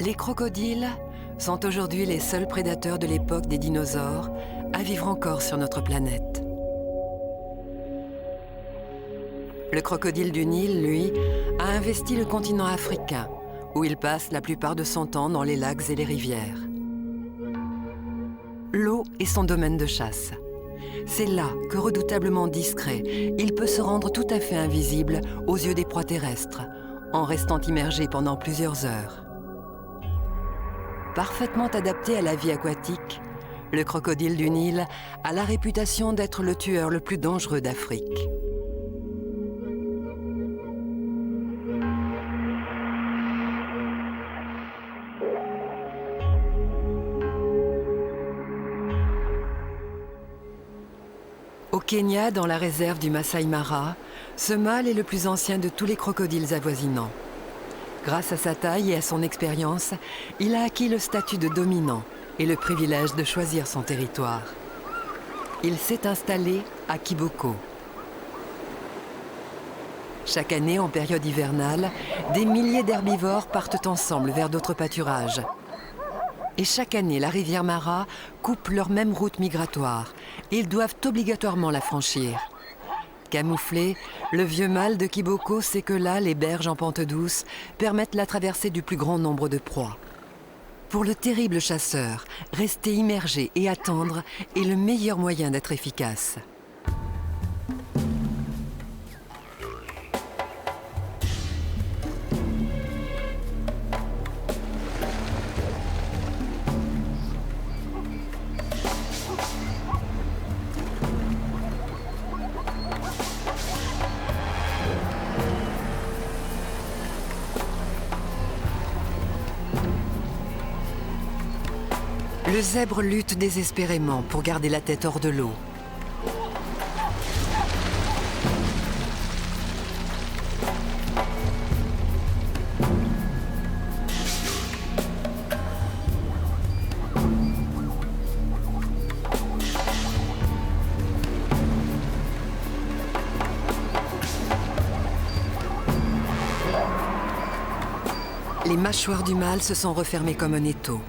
Les crocodiles sont aujourd'hui les seuls prédateurs de l'époque des dinosaures à vivre encore sur notre planète. Le crocodile du Nil, lui, a investi le continent africain, où il passe la plupart de son temps dans les lacs et les rivières. L'eau est son domaine de chasse. C'est là que, redoutablement discret, il peut se rendre tout à fait invisible aux yeux des proies terrestres, en restant immergé pendant plusieurs heures. Parfaitement adapté à la vie aquatique, le crocodile du Nil a la réputation d'être le tueur le plus dangereux d'Afrique. Au Kenya, dans la réserve du Masai Mara, ce mâle est le plus ancien de tous les crocodiles avoisinants. Grâce à sa taille et à son expérience, il a acquis le statut de dominant et le privilège de choisir son territoire. Il s'est installé à Kiboko. Chaque année, en période hivernale, des milliers d'herbivores partent ensemble vers d'autres pâturages. Et chaque année, la rivière Mara coupe leur même route migratoire. Et ils doivent obligatoirement la franchir. Camouflé, le vieux mâle de Kiboko sait que là, les berges en pente douce permettent la traversée du plus grand nombre de proies. Pour le terrible chasseur, rester immergé et attendre est le meilleur moyen d'être efficace. Le zèbre lutte désespérément pour garder la tête hors de l'eau. Les mâchoires du mâle se sont refermées comme un étau.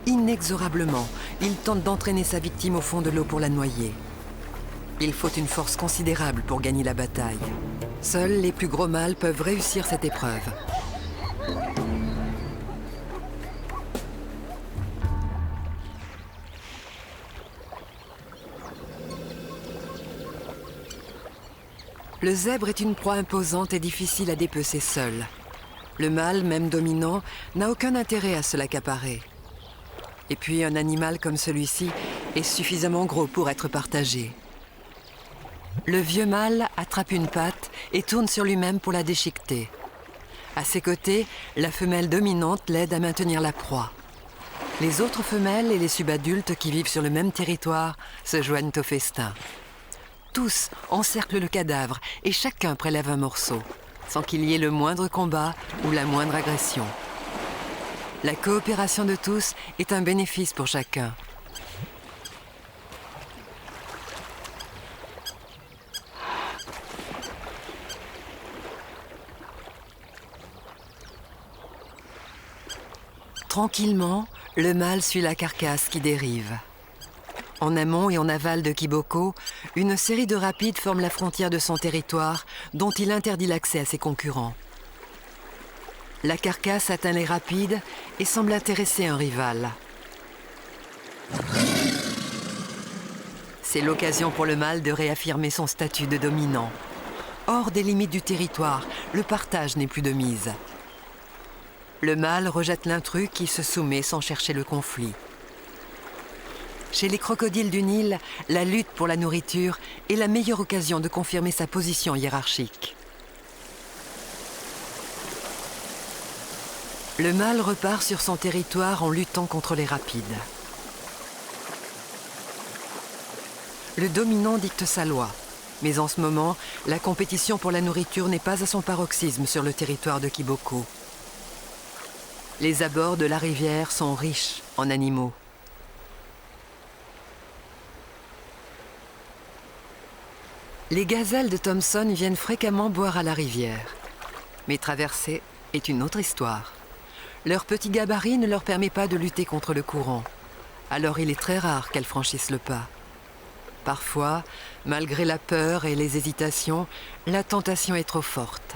Inexorablement, il tente d'entraîner sa victime au fond de l'eau pour la noyer. Il faut une force considérable pour gagner la bataille. Seuls les plus gros mâles peuvent réussir cette épreuve. Le zèbre est une proie imposante et difficile à dépecer seul. Le mâle, même dominant, n'a aucun intérêt à se l'accaparer. Et puis un animal comme celui-ci est suffisamment gros pour être partagé. Le vieux mâle attrape une patte et tourne sur lui-même pour la déchiqueter. À ses côtés, la femelle dominante l'aide à maintenir la proie. Les autres femelles et les subadultes qui vivent sur le même territoire se joignent au festin. Tous encerclent le cadavre et chacun prélève un morceau, sans qu'il y ait le moindre combat ou la moindre agression. La coopération de tous est un bénéfice pour chacun. Tranquillement, le mâle suit la carcasse qui dérive. En amont et en aval de Kiboko, une série de rapides forme la frontière de son territoire, dont il interdit l'accès à ses concurrents. La carcasse atteint les rapides et semble intéresser un rival. C'est l'occasion pour le mâle de réaffirmer son statut de dominant. Hors des limites du territoire, le partage n'est plus de mise. Le mâle rejette l'intrus qui se soumet sans chercher le conflit. Chez les crocodiles du Nil, la lutte pour la nourriture est la meilleure occasion de confirmer sa position hiérarchique. Le mâle repart sur son territoire en luttant contre les rapides. Le dominant dicte sa loi, mais en ce moment, la compétition pour la nourriture n'est pas à son paroxysme sur le territoire de Kiboko. Les abords de la rivière sont riches en animaux. Les gazelles de Thomson viennent fréquemment boire à la rivière. Mais traverser est une autre histoire. Leur petit gabarit ne leur permet pas de lutter contre le courant. Alors il est très rare qu'elles franchissent le pas. Parfois, malgré la peur et les hésitations, la tentation est trop forte.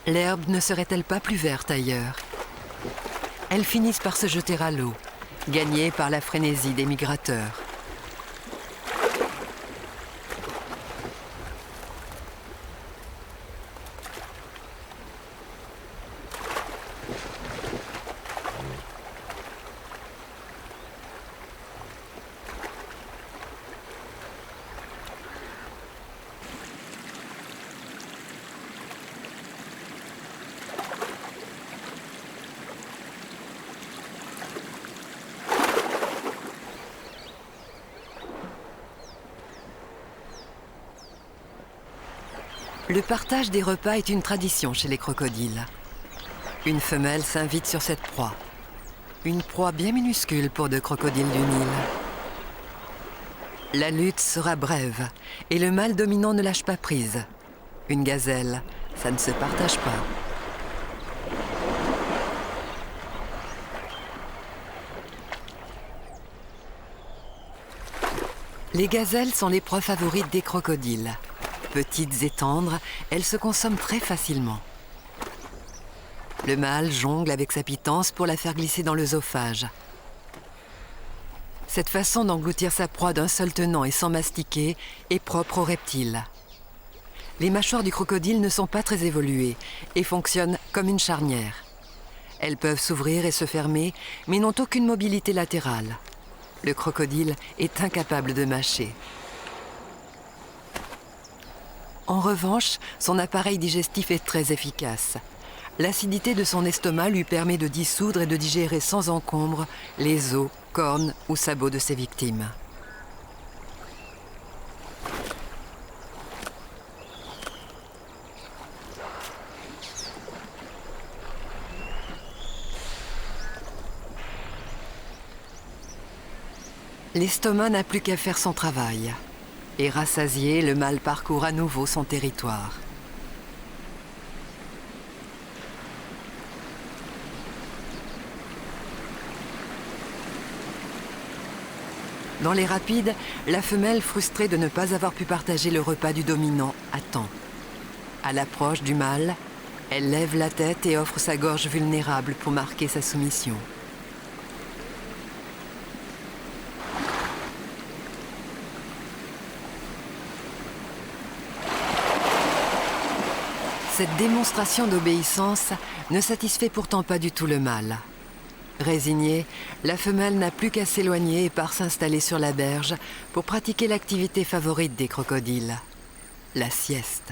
L'herbe ne serait-elle pas plus verte ailleurs? Elles finissent par se jeter à l'eau, gagnées par la frénésie des migrateurs. Le partage des repas est une tradition chez les crocodiles. Une femelle s'invite sur cette proie. Une proie bien minuscule pour deux crocodiles du Nil. La lutte sera brève et le mâle dominant ne lâche pas prise. Une gazelle, ça ne se partage pas. Les gazelles sont les proies favorites des crocodiles. Petites et tendres, elles se consomment très facilement. Le mâle jongle avec sa pitance pour la faire glisser dans l'œsophage. Cette façon d'engloutir sa proie d'un seul tenant et sans mastiquer est propre aux reptiles. Les mâchoires du crocodile ne sont pas très évoluées et fonctionnent comme une charnière. Elles peuvent s'ouvrir et se fermer, mais n'ont aucune mobilité latérale. Le crocodile est incapable de mâcher. En revanche, son appareil digestif est très efficace. L'acidité de son estomac lui permet de dissoudre et de digérer sans encombre les os, cornes ou sabots de ses victimes. L'estomac n'a plus qu'à faire son travail. Et rassasié, le mâle parcourt à nouveau son territoire. Dans les rapides, la femelle, frustrée de ne pas avoir pu partager le repas du dominant, attend. À l'approche du mâle, elle lève la tête et offre sa gorge vulnérable pour marquer sa soumission. Cette démonstration d'obéissance ne satisfait pourtant pas du tout le mâle. Résignée, la femelle n'a plus qu'à s'éloigner et part s'installer sur la berge pour pratiquer l'activité favorite des crocodiles, la sieste.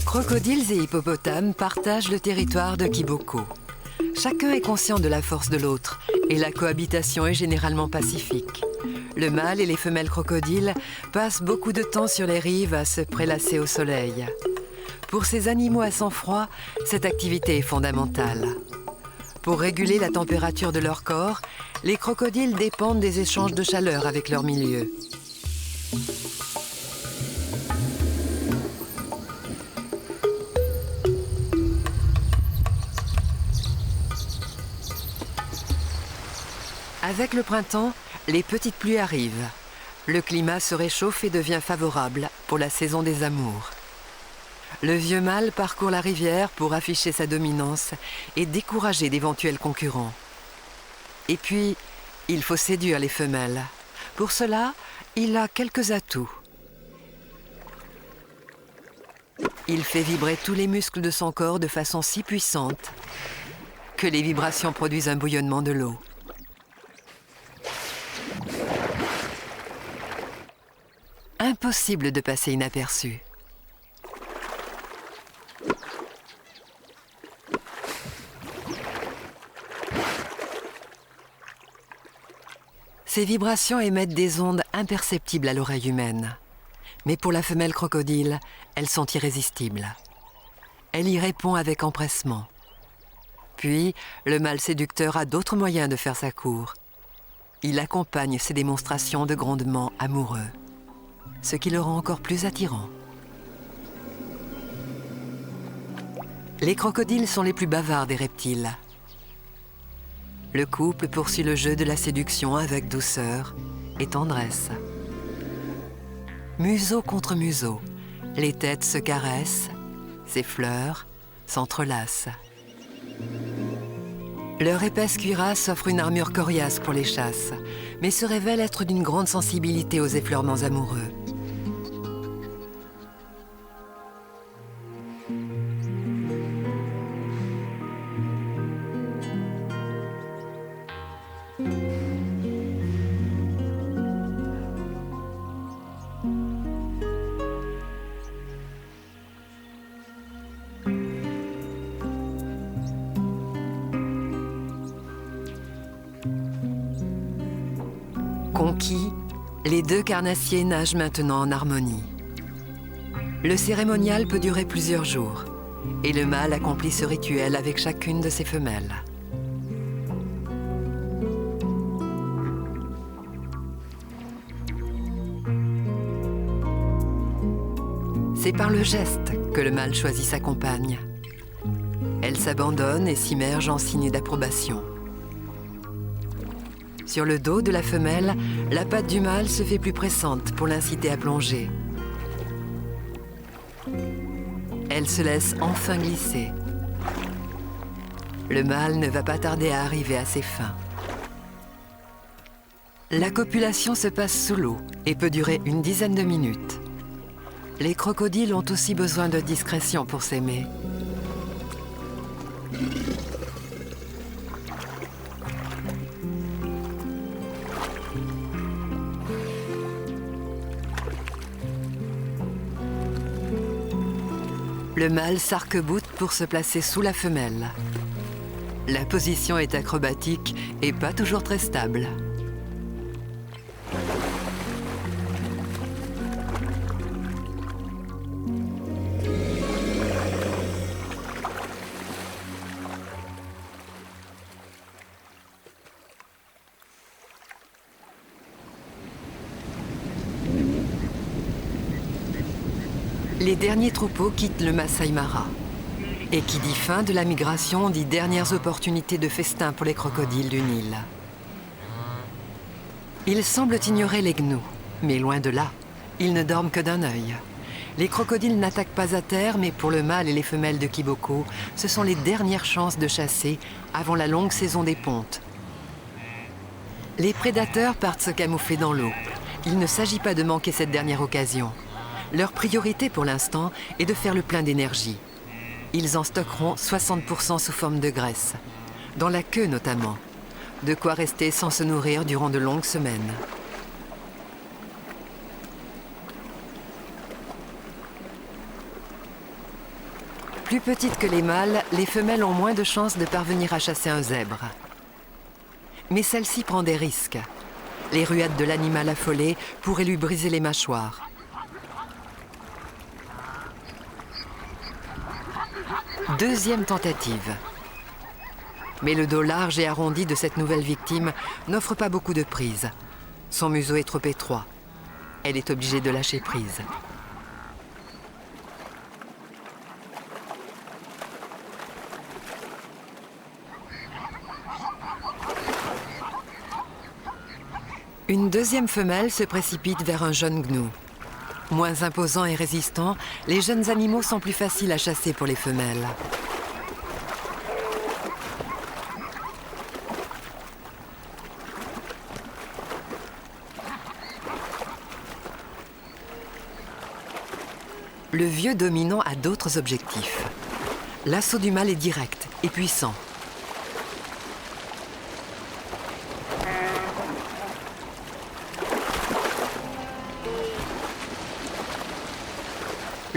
Crocodiles et hippopotames partagent le territoire de Kiboko. Chacun est conscient de la force de l'autre et la cohabitation est généralement pacifique. Le mâle et les femelles crocodiles passent beaucoup de temps sur les rives à se prélasser au soleil. Pour ces animaux à sang froid, cette activité est fondamentale. Pour réguler la température de leur corps, les crocodiles dépendent des échanges de chaleur avec leur milieu. Avec le printemps, les petites pluies arrivent. Le climat se réchauffe et devient favorable pour la saison des amours. Le vieux mâle parcourt la rivière pour afficher sa dominance et décourager d'éventuels concurrents. Et puis, il faut séduire les femelles. Pour cela, il a quelques atouts. Il fait vibrer tous les muscles de son corps de façon si puissante que les vibrations produisent un bouillonnement de l'eau. Impossible de passer inaperçu. Ces vibrations émettent des ondes imperceptibles à l'oreille humaine. Mais pour la femelle crocodile, elles sont irrésistibles. Elle y répond avec empressement. Puis, le mâle séducteur a d'autres moyens de faire sa cour. Il accompagne ses démonstrations de grondements amoureux, ce qui le rend encore plus attirant. Les crocodiles sont les plus bavards des reptiles. Le couple poursuit le jeu de la séduction avec douceur et tendresse. Museau contre museau, les têtes se caressent, s'effleurent, s'entrelacent. Leur épaisse cuirasse offre une armure coriace pour les chasses, mais se révèle être d'une grande sensibilité aux effleurements amoureux. Conquis, les deux carnassiers nagent maintenant en harmonie. Le cérémonial peut durer plusieurs jours, et le mâle accomplit ce rituel avec chacune de ses femelles. C'est par le geste que le mâle choisit sa compagne. Elle s'abandonne et s'immerge en signe d'approbation. Sur le dos de la femelle, la patte du mâle se fait plus pressante pour l'inciter à plonger. Elle se laisse enfin glisser. Le mâle ne va pas tarder à arriver à ses fins. La copulation se passe sous l'eau et peut durer une dizaine de minutes. Les crocodiles ont aussi besoin de discrétion pour s'aimer. Le mâle s'arc-boute pour se placer sous la femelle. La position est acrobatique et pas toujours très stable. Les derniers troupeaux quittent le Masai Mara. Et qui dit fin de la migration dit dernières opportunités de festin pour les crocodiles du Nil. Ils semblent ignorer les gnous, mais loin de là, ils ne dorment que d'un œil. Les crocodiles n'attaquent pas à terre, mais pour le mâle et les femelles de Kiboko, ce sont les dernières chances de chasser avant la longue saison des pontes. Les prédateurs partent se camoufler dans l'eau. Il ne s'agit pas de manquer cette dernière occasion. Leur priorité pour l'instant est de faire le plein d'énergie. Ils en stockeront 60% sous forme de graisse, dans la queue notamment, de quoi rester sans se nourrir durant de longues semaines. Plus petites que les mâles, les femelles ont moins de chances de parvenir à chasser un zèbre. Mais celle-ci prend des risques. Les ruades de l'animal affolé pourraient lui briser les mâchoires. Deuxième tentative. Mais le dos large et arrondi de cette nouvelle victime n'offre pas beaucoup de prise. Son museau est trop étroit. Elle est obligée de lâcher prise. Une deuxième femelle se précipite vers un jeune gnou. Moins imposants et résistants, les jeunes animaux sont plus faciles à chasser pour les femelles. Le vieux dominant a d'autres objectifs. L'assaut du mâle est direct et puissant.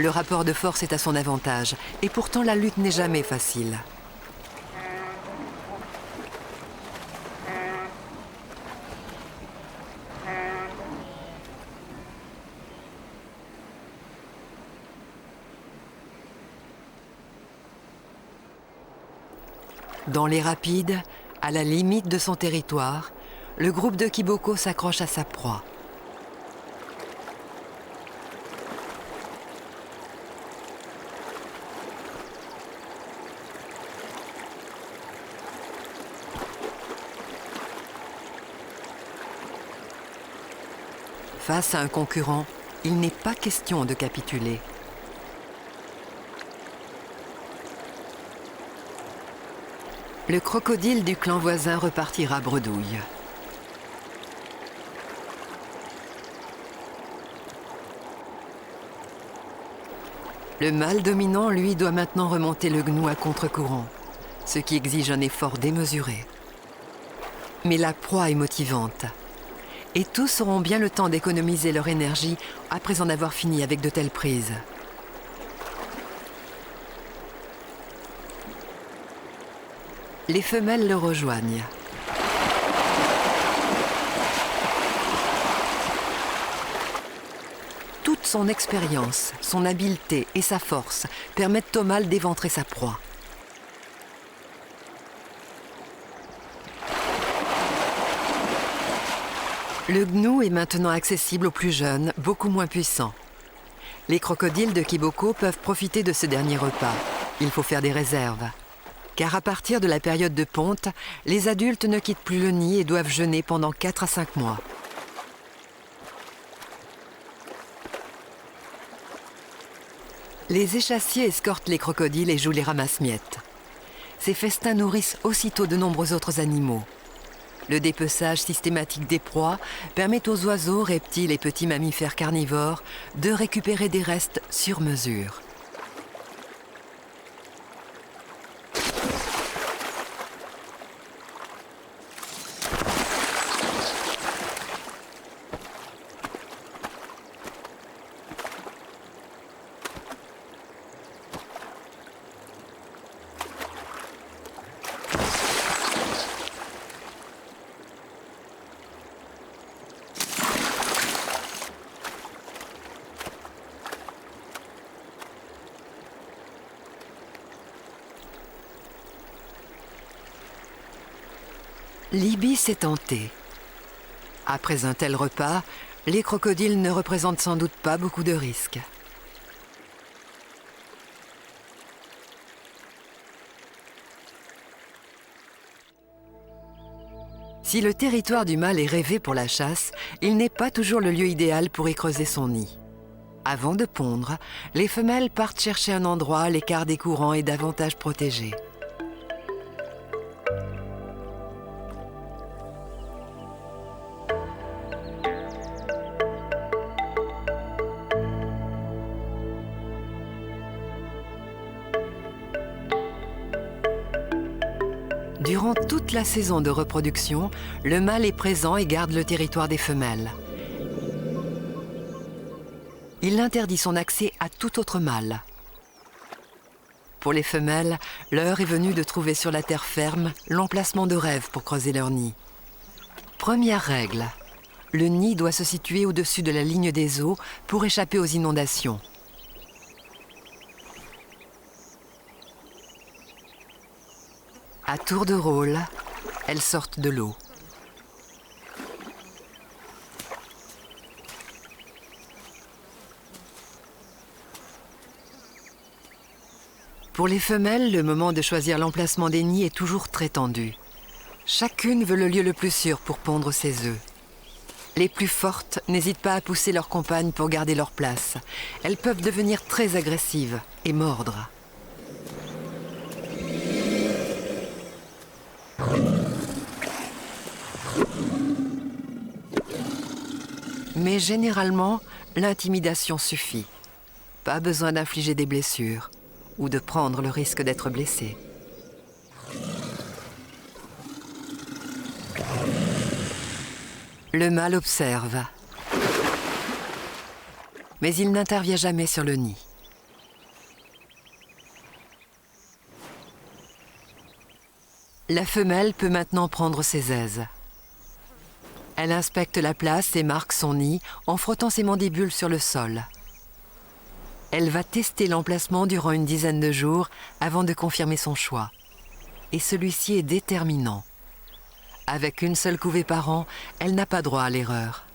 Le rapport de force est à son avantage, et pourtant la lutte n'est jamais facile. Dans les rapides, à la limite de son territoire, le groupe de Kiboko s'accroche à sa proie. Face à un concurrent, il n'est pas question de capituler. Le crocodile du clan voisin repartira bredouille. Le mâle dominant, lui, doit maintenant remonter le gnou à contre-courant, ce qui exige un effort démesuré. Mais la proie est motivante. Et tous auront bien le temps d'économiser leur énergie après en avoir fini avec de telles prises. Les femelles le rejoignent. Toute son expérience, son habileté et sa force permettent au mâle d'éventrer sa proie. Le gnou est maintenant accessible aux plus jeunes, beaucoup moins puissants. Les crocodiles de Kiboko peuvent profiter de ce dernier repas. Il faut faire des réserves. Car à partir de la période de ponte, les adultes ne quittent plus le nid et doivent jeûner pendant 4 à 5 mois. Les échassiers escortent les crocodiles et jouent les ramasse-miettes. Ces festins nourrissent aussitôt de nombreux autres animaux. Le dépeçage systématique des proies permet aux oiseaux, reptiles et petits mammifères carnivores de récupérer des restes sur mesure. Libye s'est tentée. Après un tel repas, les crocodiles ne représentent sans doute pas beaucoup de risques. Si le territoire du mâle est rêvé pour la chasse, il n'est pas toujours le lieu idéal pour y creuser son nid. Avant de pondre, les femelles partent chercher un endroit à l'écart des courants et davantage protégé. Durant toute la saison de reproduction, le mâle est présent et garde le territoire des femelles. Il interdit son accès à tout autre mâle. Pour les femelles, l'heure est venue de trouver sur la terre ferme l'emplacement de rêve pour creuser leur nid. Première règle, le nid doit se situer au-dessus de la ligne des eaux pour échapper aux inondations. À tour de rôle, elles sortent de l'eau. Pour les femelles, le moment de choisir l'emplacement des nids est toujours très tendu. Chacune veut le lieu le plus sûr pour pondre ses œufs. Les plus fortes n'hésitent pas à pousser leurs compagnes pour garder leur place. Elles peuvent devenir très agressives et mordre. Mais généralement, l'intimidation suffit. Pas besoin d'infliger des blessures ou de prendre le risque d'être blessé. Le mâle observe, mais il n'intervient jamais sur le nid. La femelle peut maintenant prendre ses aises. Elle inspecte la place et marque son nid en frottant ses mandibules sur le sol. Elle va tester l'emplacement durant une dizaine de jours avant de confirmer son choix. et celui-ci est déterminant. Avec une seule couvée par an, elle n'a pas droit à l'erreur.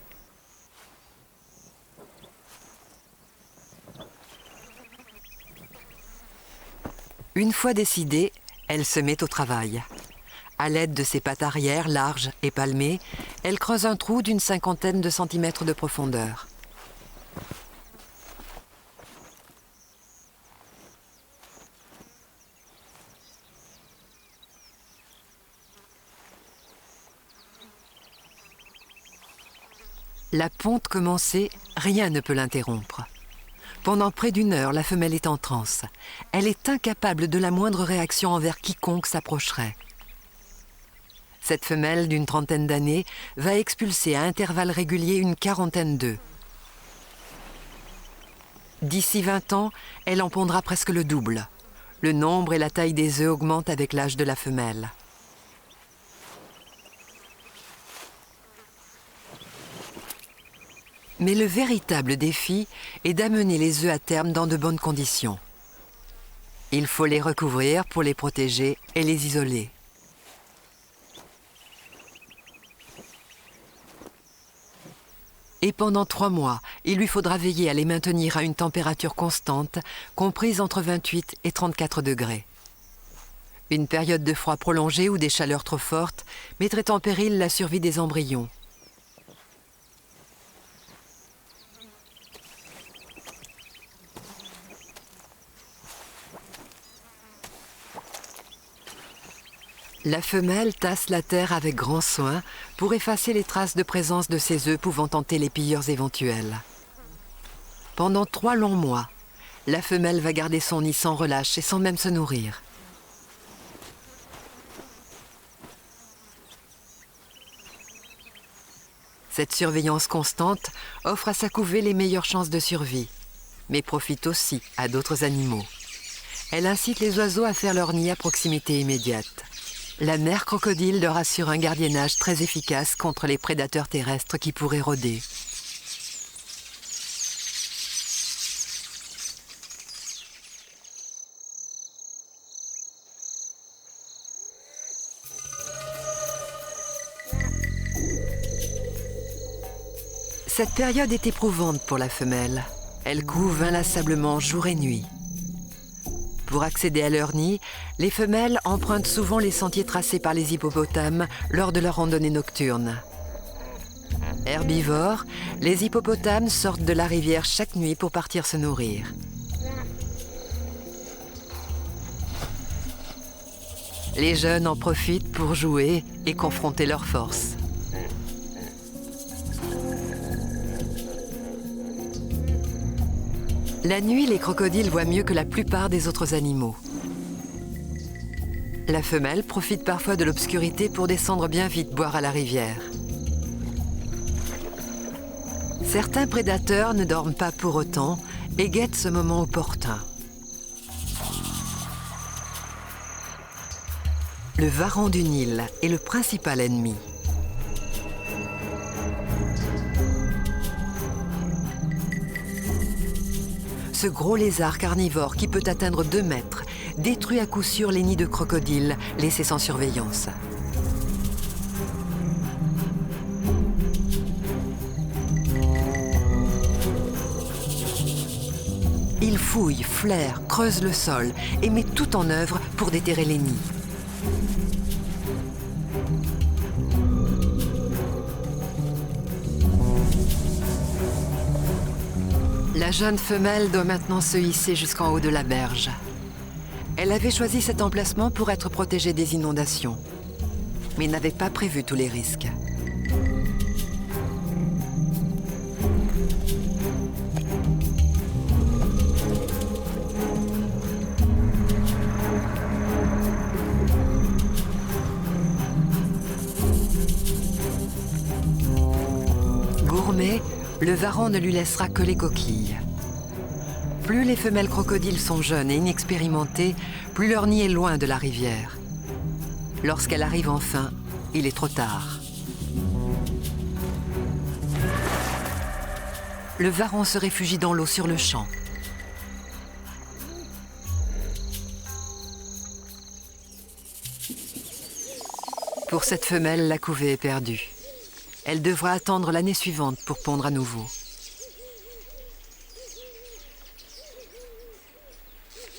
Une fois décidée, elle se met au travail. À l'aide de ses pattes arrière larges et palmées, elle creuse un trou d'une 50aine de centimètres de profondeur. La ponte commencée, rien ne peut l'interrompre. Pendant près d'une heure, la femelle est en transe. Elle est incapable de la moindre réaction envers quiconque s'approcherait. Cette femelle d'une 30aine d'années va expulser à intervalles réguliers une 40aine d'œufs. D'ici 20 ans, elle en pondra presque le double. Le nombre et la taille des œufs augmentent avec l'âge de la femelle. Mais le véritable défi est d'amener les œufs à terme dans de bonnes conditions. Il faut les recouvrir pour les protéger et les isoler. Et pendant 3 mois, il lui faudra veiller à les maintenir à une température constante, comprise entre 28 et 34 degrés. Une période de froid prolongé ou des chaleurs trop fortes mettrait en péril la survie des embryons. La femelle tasse la terre avec grand soin pour effacer les traces de présence de ses œufs pouvant tenter les pilleurs éventuels. Pendant 3 longs mois, la femelle va garder son nid sans relâche et sans même se nourrir. Cette surveillance constante offre à sa couvée les meilleures chances de survie, mais profite aussi à d'autres animaux. Elle incite les oiseaux à faire leur nid à proximité immédiate. La mère crocodile leur assure un gardiennage très efficace contre les prédateurs terrestres qui pourraient rôder. Cette période est éprouvante pour la femelle. Elle couve inlassablement jour et nuit. Pour accéder à leur nid, les femelles empruntent souvent les sentiers tracés par les hippopotames lors de leur randonnée nocturne. Herbivores, les hippopotames sortent de la rivière chaque nuit pour partir se nourrir. Les jeunes en profitent pour jouer et confronter leurs forces. La nuit, les crocodiles voient mieux que la plupart des autres animaux. La femelle profite parfois de l'obscurité pour descendre bien vite boire à la rivière. Certains prédateurs ne dorment pas pour autant et guettent ce moment opportun. Le varan du Nil est le principal ennemi. Ce gros lézard carnivore qui peut atteindre 2 mètres détruit à coup sûr les nids de crocodiles laissés sans surveillance. Il fouille, flaire, creuse le sol et met tout en œuvre pour déterrer les nids. La jeune femelle doit maintenant se hisser jusqu'en haut de la berge. Elle avait choisi cet emplacement pour être protégée des inondations, mais n'avait pas prévu tous les risques. Gourmet, le varan ne lui laissera que les coquilles. Plus les femelles crocodiles sont jeunes et inexpérimentées, plus leur nid est loin de la rivière. Lorsqu'elle arrive enfin, il est trop tard. Le varan se réfugie dans l'eau sur le champ. Pour cette femelle, la couvée est perdue. Elle devra attendre l'année suivante pour pondre à nouveau.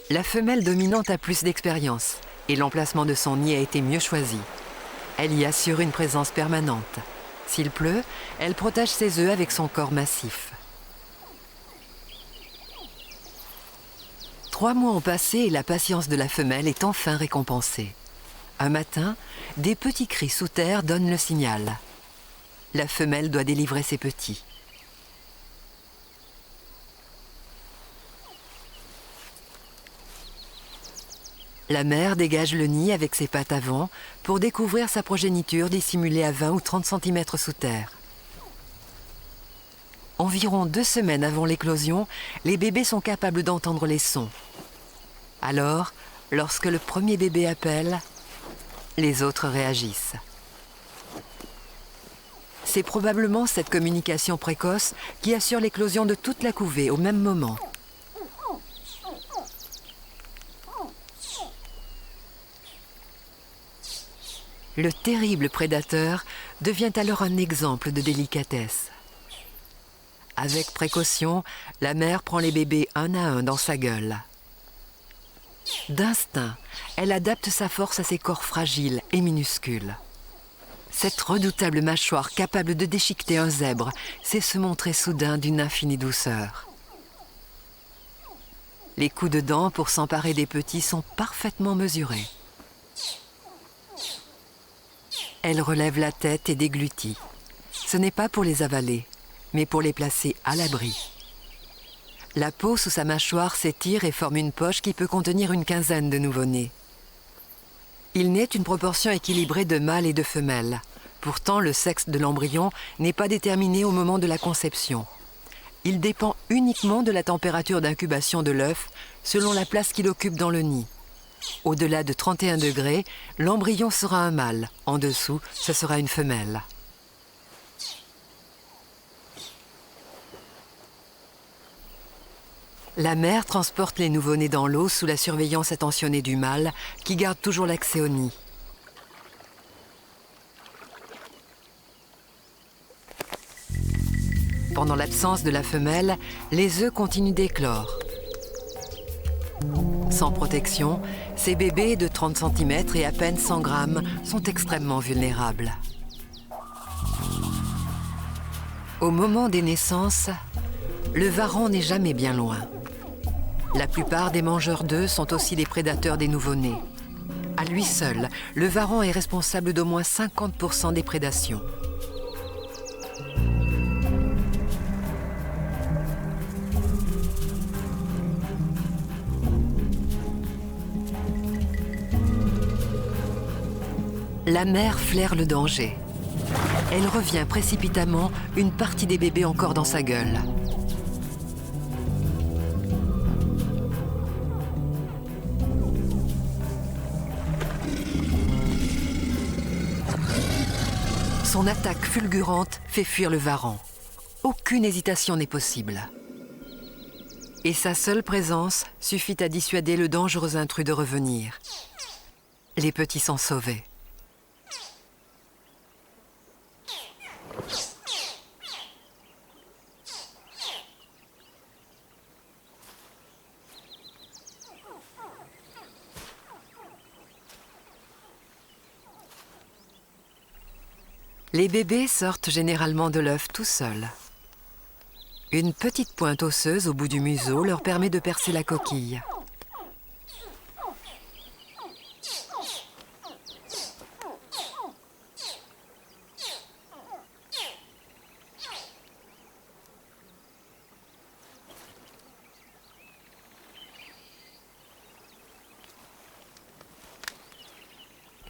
La femelle dominante a plus d'expérience et l'emplacement de son nid a été mieux choisi. Elle y assure une présence permanente. S'il pleut, elle protège ses œufs avec son corps massif. 3 mois ont passé et la patience de la femelle est enfin récompensée. Un matin, des petits cris sous terre donnent le signal. La femelle doit délivrer ses petits. La mère dégage le nid avec ses pattes avant pour découvrir sa progéniture dissimulée à 20 ou 30 cm sous terre. Environ 2 semaines avant l'éclosion, les bébés sont capables d'entendre les sons. Alors, lorsque le premier bébé appelle, les autres réagissent. C'est probablement cette communication précoce qui assure l'éclosion de toute la couvée au même moment. Le terrible prédateur devient alors un exemple de délicatesse. Avec précaution, la mère prend les bébés un à un dans sa gueule. D'instinct, elle adapte sa force à ses corps fragiles et minuscules. Cette redoutable mâchoire capable de déchiqueter un zèbre sait se montrer soudain d'une infinie douceur. Les coups de dents pour s'emparer des petits sont parfaitement mesurés. Elle relève la tête et déglutit. Ce n'est pas pour les avaler, mais pour les placer à l'abri. La peau sous sa mâchoire s'étire et forme une poche qui peut contenir une quinzaine de nouveau-nés. Il naît une proportion équilibrée de mâles et de femelles. Pourtant, le sexe de l'embryon n'est pas déterminé au moment de la conception. Il dépend uniquement de la température d'incubation de l'œuf, selon la place qu'il occupe dans le nid. Au-delà de 31 degrés, l'embryon sera un mâle. En dessous, ce sera une femelle. La mère transporte les nouveau-nés dans l'eau sous la surveillance attentionnée du mâle, qui garde toujours l'accès au nid. Pendant l'absence de la femelle, les œufs continuent d'éclore. Sans protection, ces bébés de 30 cm et à peine 100 grammes sont extrêmement vulnérables. Au moment des naissances, le varan n'est jamais bien loin. La plupart des mangeurs d'œufs sont aussi des prédateurs des nouveau-nés. À lui seul, le varan est responsable d'au moins 50% des prédations. La mère flaire le danger. Elle revient précipitamment, une partie des bébés encore dans sa gueule. Son attaque fulgurante fait fuir le varan. Aucune hésitation n'est possible. Et sa seule présence suffit à dissuader le dangereux intrus de revenir. Les petits sont sauvés. Les bébés sortent généralement de l'œuf tout seuls. Une petite pointe osseuse au bout du museau leur permet de percer la coquille.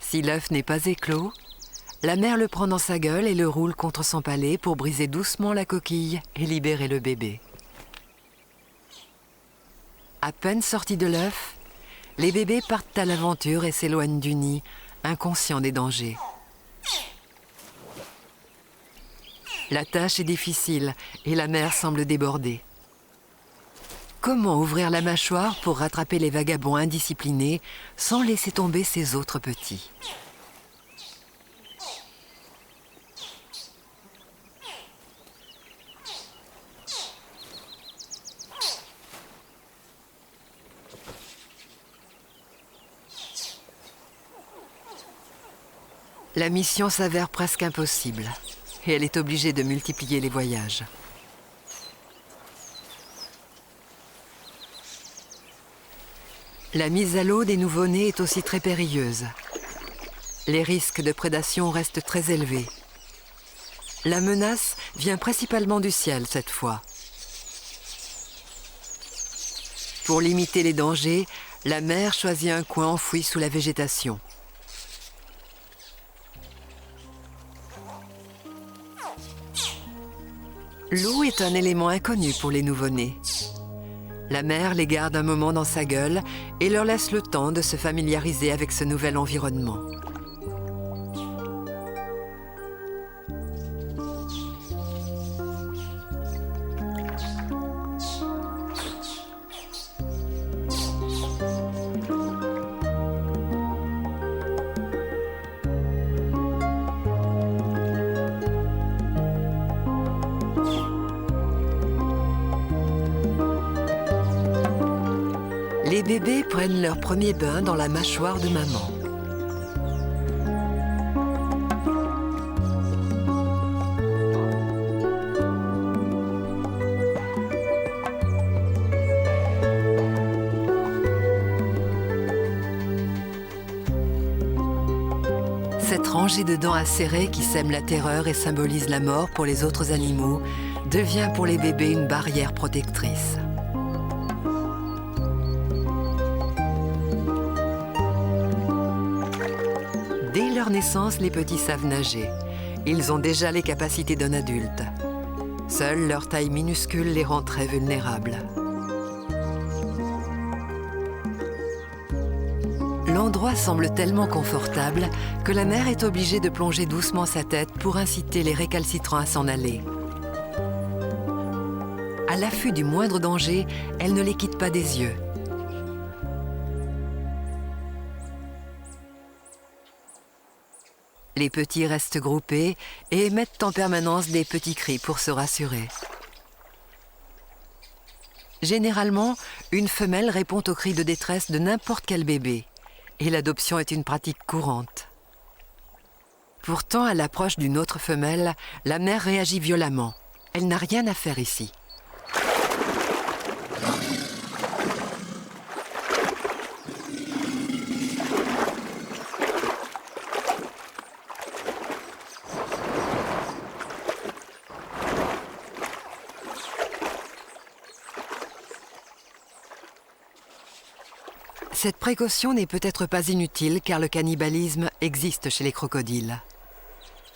Si l'œuf n'est pas éclos, la mère le prend dans sa gueule et le roule contre son palais pour briser doucement la coquille et libérer le bébé. À peine sortis de l'œuf, les bébés partent à l'aventure et s'éloignent du nid, inconscients des dangers. La tâche est difficile et la mère semble débordée. Comment ouvrir la mâchoire pour rattraper les vagabonds indisciplinés sans laisser tomber ses autres petits ? La mission s'avère presque impossible et elle est obligée de multiplier les voyages. La mise à l'eau des nouveau-nés est aussi très périlleuse. Les risques de prédation restent très élevés. La menace vient principalement du ciel cette fois. Pour limiter les dangers, la mère choisit un coin enfoui sous la végétation. L'eau est un élément inconnu pour les nouveau-nés. La mère les garde un moment dans sa gueule et leur laisse le temps de se familiariser avec ce nouvel environnement. Les bébés prennent leur premier bain dans la mâchoire de maman. Cette rangée de dents acérées qui sème la terreur et symbolise la mort pour les autres animaux devient pour les bébés une barrière protectrice. Dès leur naissance, les petits savent nager. Ils ont déjà les capacités d'un adulte. Seule leur taille minuscule les rend très vulnérables. L'endroit semble tellement confortable que la mère est obligée de plonger doucement sa tête pour inciter les récalcitrants à s'en aller. À l'affût du moindre danger, elle ne les quitte pas des yeux. Les petits restent groupés et émettent en permanence des petits cris pour se rassurer. Généralement, une femelle répond aux cris de détresse de n'importe quel bébé, et l'adoption est une pratique courante. Pourtant, à l'approche d'une autre femelle, la mère réagit violemment. Elle n'a rien à faire ici. Cette précaution n'est peut-être pas inutile car le cannibalisme existe chez les crocodiles.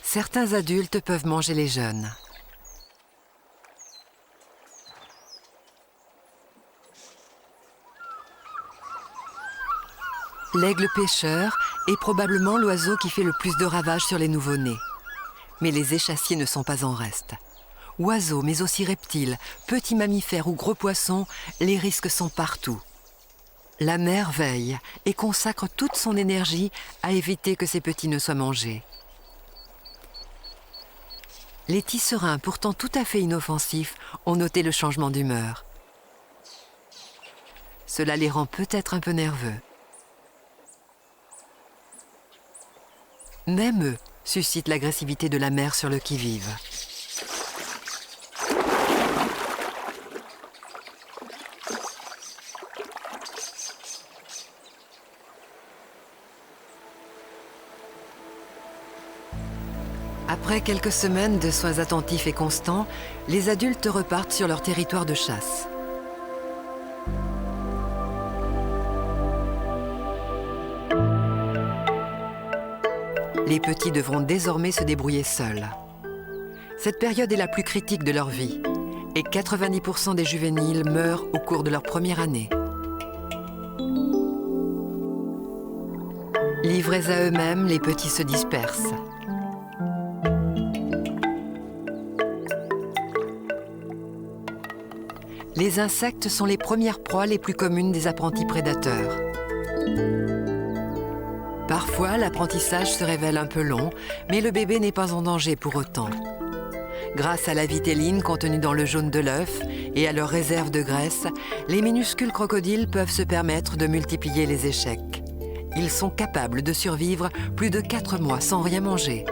Certains adultes peuvent manger les jeunes. L'aigle pêcheur est probablement l'oiseau qui fait le plus de ravages sur les nouveau-nés. Mais les échassiers ne sont pas en reste. Oiseaux, mais aussi reptiles, petits mammifères ou gros poissons, les risques sont partout. La mère veille et consacre toute son énergie à éviter que ses petits ne soient mangés. Les tisserins, pourtant tout à fait inoffensifs, ont noté le changement d'humeur. Cela les rend peut-être un peu nerveux. Même eux suscitent l'agressivité de la mère sur le qui-vive. Après quelques semaines de soins attentifs et constants, les adultes repartent sur leur territoire de chasse. Les petits devront désormais se débrouiller seuls. Cette période est la plus critique de leur vie et 90% des juvéniles meurent au cours de leur première année. Livrés à eux-mêmes, les petits se dispersent. Les insectes sont les premières proies les plus communes des apprentis prédateurs. Parfois, l'apprentissage se révèle un peu long, mais le bébé n'est pas en danger pour autant. Grâce à la vitéline contenue dans le jaune de l'œuf et à leur réserve de graisse, les minuscules crocodiles peuvent se permettre de multiplier les échecs. Ils sont capables de survivre plus de 4 mois sans rien manger.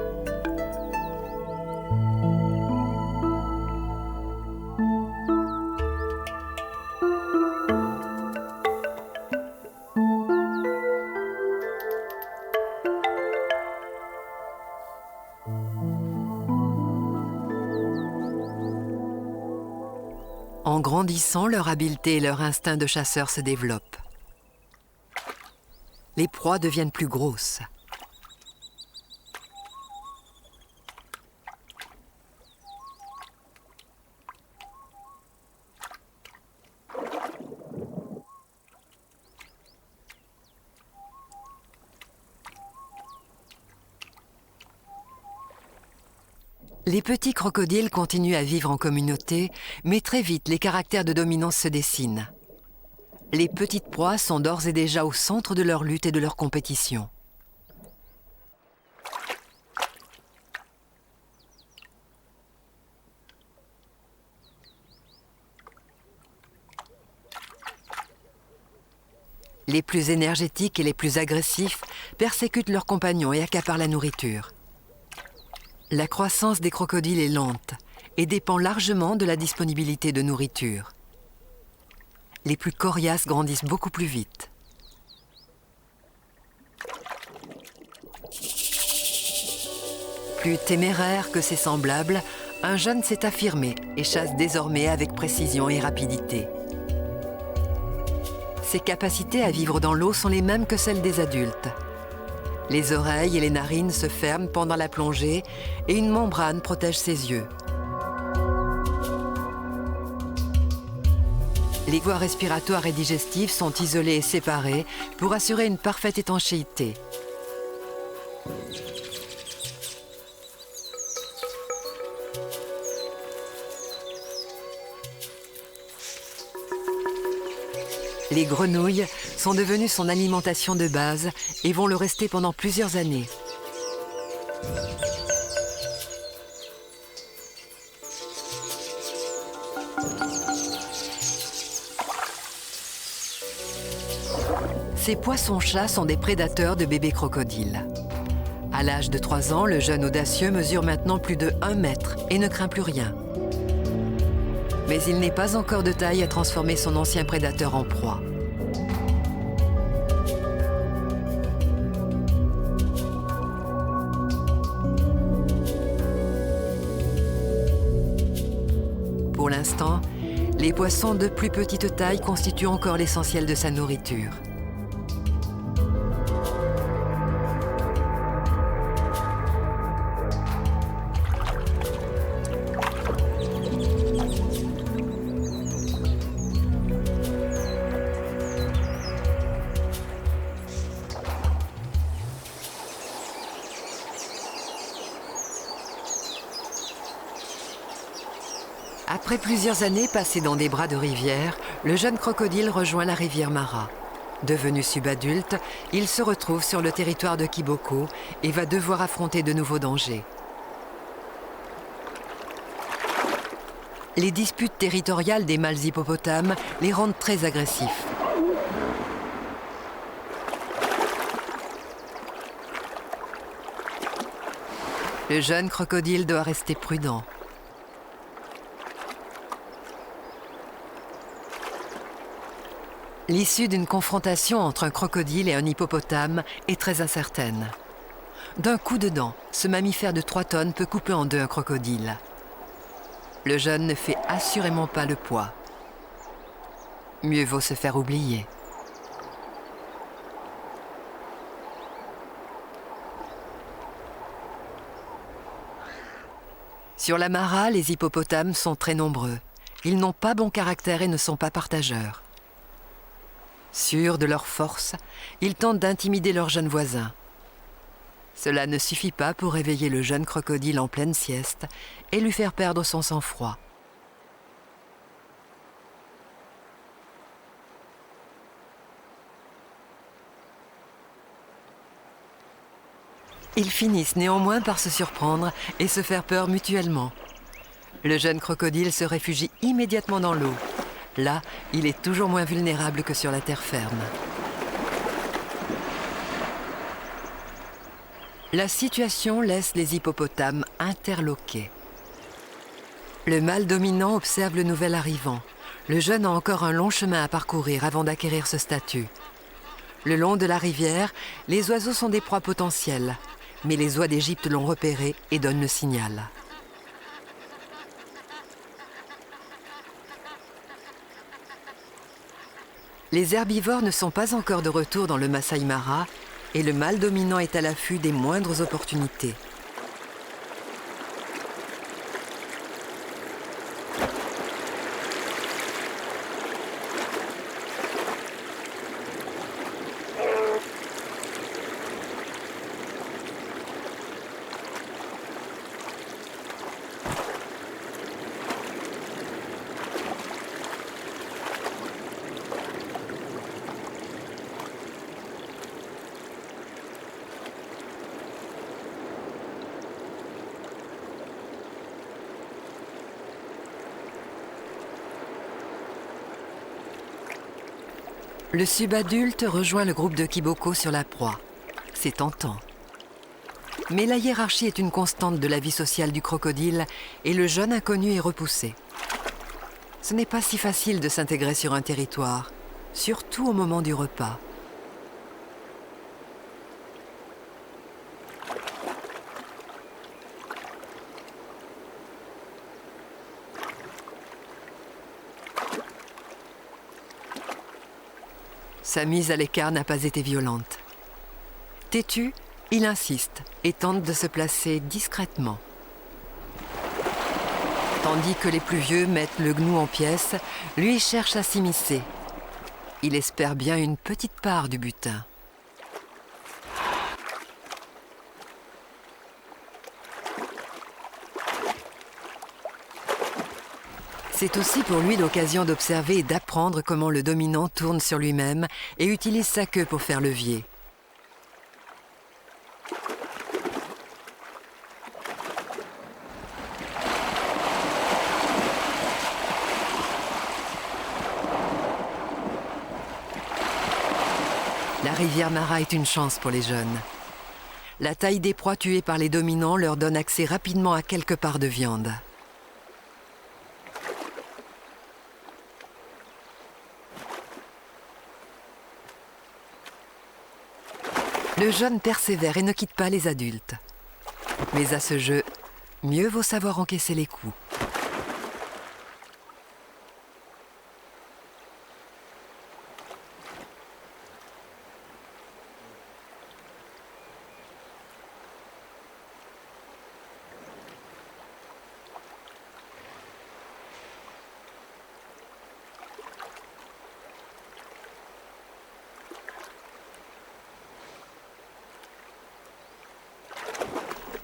En grandissant, leur habileté et leur instinct de chasseur se développent. Les proies deviennent plus grosses. Les petits crocodiles continuent à vivre en communauté, mais très vite les caractères de dominance se dessinent. Les petites proies sont d'ores et déjà au centre de leur lutte et de leur compétition. Les plus énergétiques et les plus agressifs persécutent leurs compagnons et accaparent la nourriture. La croissance des crocodiles est lente et dépend largement de la disponibilité de nourriture. Les plus coriaces grandissent beaucoup plus vite. Plus téméraire que ses semblables, un jeune s'est affirmé et chasse désormais avec précision et rapidité. Ses capacités à vivre dans l'eau sont les mêmes que celles des adultes. Les oreilles et les narines se ferment pendant la plongée et une membrane protège ses yeux. Les voies respiratoires et digestives sont isolées et séparées pour assurer une parfaite étanchéité. Les grenouilles sont devenues son alimentation de base et vont le rester pendant plusieurs années. Ces poissons-chats sont des prédateurs de bébés crocodiles. À l'âge de 3 ans, le jeune audacieux mesure maintenant plus de 1 mètre et ne craint plus rien. Mais il n'est pas encore de taille à transformer son ancien prédateur en proie. Pour l'instant, les poissons de plus petite taille constituent encore l'essentiel de sa nourriture. Après plusieurs années passées dans des bras de rivière, le jeune crocodile rejoint la rivière Mara. Devenu subadulte, il se retrouve sur le territoire de Kiboko et va devoir affronter de nouveaux dangers. Les disputes territoriales des mâles hippopotames les rendent très agressifs. Le jeune crocodile doit rester prudent. L'issue d'une confrontation entre un crocodile et un hippopotame est très incertaine. D'un coup de dent, ce mammifère de 3 tonnes peut couper en deux un crocodile. Le jeune ne fait assurément pas le poids. Mieux vaut se faire oublier. Sur la Mara, les hippopotames sont très nombreux. Ils n'ont pas bon caractère et ne sont pas partageurs. Sûrs de leur force, ils tentent d'intimider leurs jeunes voisins. Cela ne suffit pas pour réveiller le jeune crocodile en pleine sieste et lui faire perdre son sang-froid. Ils finissent néanmoins par se surprendre et se faire peur mutuellement. Le jeune crocodile se réfugie immédiatement dans l'eau. Là, il est toujours moins vulnérable que sur la terre ferme. La situation laisse les hippopotames interloqués. Le mâle dominant observe le nouvel arrivant. Le jeune a encore un long chemin à parcourir avant d'acquérir ce statut. Le long de la rivière, les oiseaux sont des proies potentielles, mais les oies d'Égypte l'ont repéré et donnent le signal. Les herbivores ne sont pas encore de retour dans le Masai Mara et le mâle dominant est à l'affût des moindres opportunités. Le subadulte rejoint le groupe de Kiboko sur la proie. C'est tentant. Mais la hiérarchie est une constante de la vie sociale du crocodile et le jeune inconnu est repoussé. Ce n'est pas si facile de s'intégrer sur un territoire, surtout au moment du repas. Sa mise à l'écart n'a pas été violente. Têtu, il insiste et tente de se placer discrètement. Tandis que les plus vieux mettent le gnou en pièces, lui cherche à s'immiscer. Il espère bien une petite part du butin. C'est aussi pour lui l'occasion d'observer et d'apprendre comment le dominant tourne sur lui-même et utilise sa queue pour faire levier. La rivière Mara est une chance pour les jeunes. La taille des proies tuées par les dominants leur donne accès rapidement à quelques parts de viande. Le jeune persévère et ne quitte pas les adultes. Mais à ce jeu, mieux vaut savoir encaisser les coups.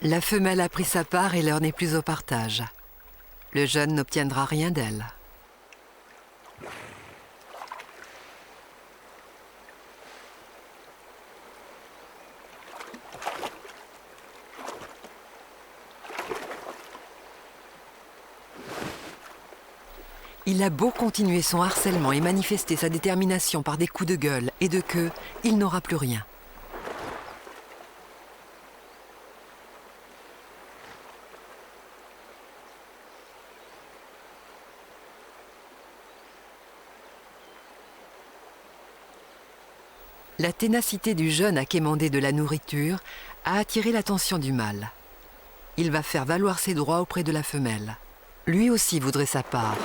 La femelle a pris sa part et l'heure n'est plus au partage. Le jeune n'obtiendra rien d'elle. Il a beau continuer son harcèlement et manifester sa détermination par des coups de gueule et de queue, il n'aura plus rien. La ténacité du jeune à quémander de la nourriture a attiré l'attention du mâle. Il va faire valoir ses droits auprès de la femelle. Lui aussi voudrait sa part.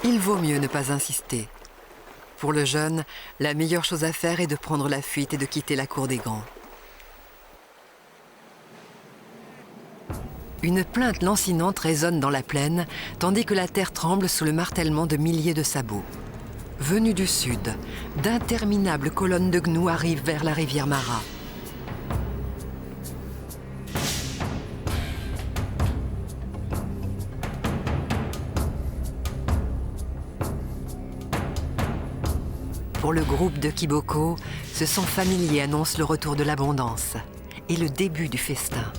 Il vaut mieux ne pas insister. Pour le jeune, la meilleure chose à faire est de prendre la fuite et de quitter la cour des grands. Une plainte lancinante résonne dans la plaine, tandis que la terre tremble sous le martèlement de milliers de sabots. Venus du sud, d'interminables colonnes de gnous arrivent vers la rivière Mara. Pour le groupe de Kiboko, ce son familier annonce le retour de l'abondance et le début du festin.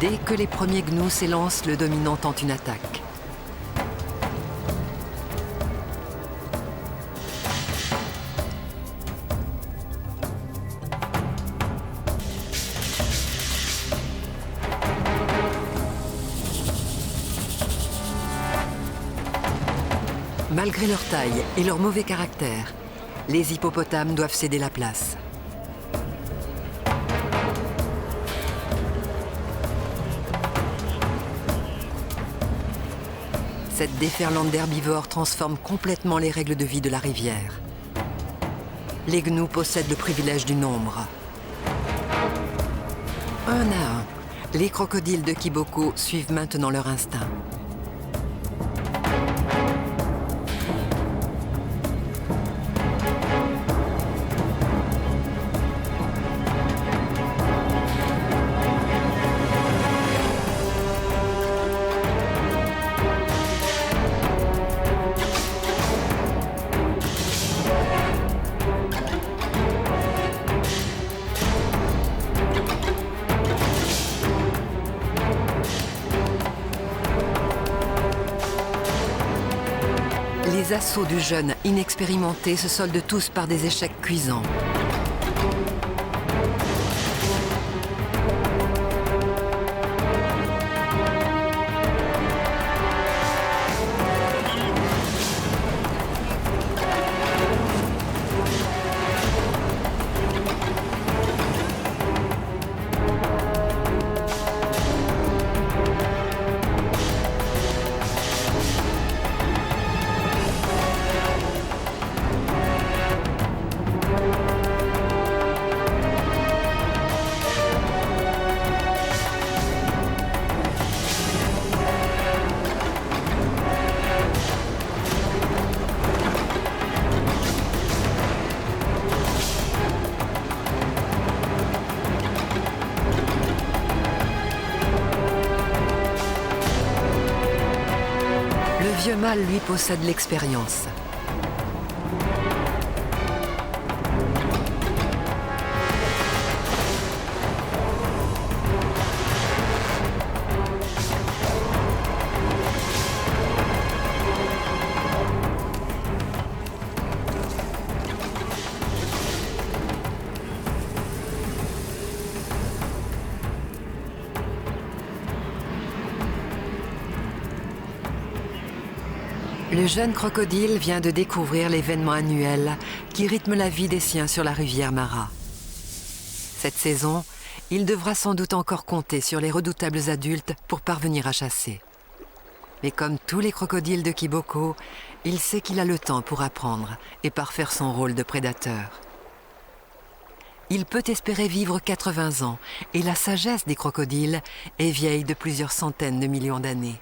Dès que les premiers gnous s'élancent, le dominant tente une attaque. Malgré leur taille et leur mauvais caractère, les hippopotames doivent céder la place. Cette déferlante d'herbivores transforme complètement les règles de vie de la rivière. Les gnous possèdent le privilège du nombre. Un à un, les crocodiles de Kiboko suivent maintenant leur instinct. Les assauts du jeune inexpérimenté se soldent tous par des échecs cuisants. Le vieux mâle, lui, possède l'expérience. Le jeune crocodile vient de découvrir l'événement annuel qui rythme la vie des siens sur la rivière Mara. Cette saison, il devra sans doute encore compter sur les redoutables adultes pour parvenir à chasser. Mais comme tous les crocodiles de Kiboko, il sait qu'il a le temps pour apprendre et parfaire son rôle de prédateur. Il peut espérer vivre 80 ans et la sagesse des crocodiles est vieille de plusieurs centaines de millions d'années.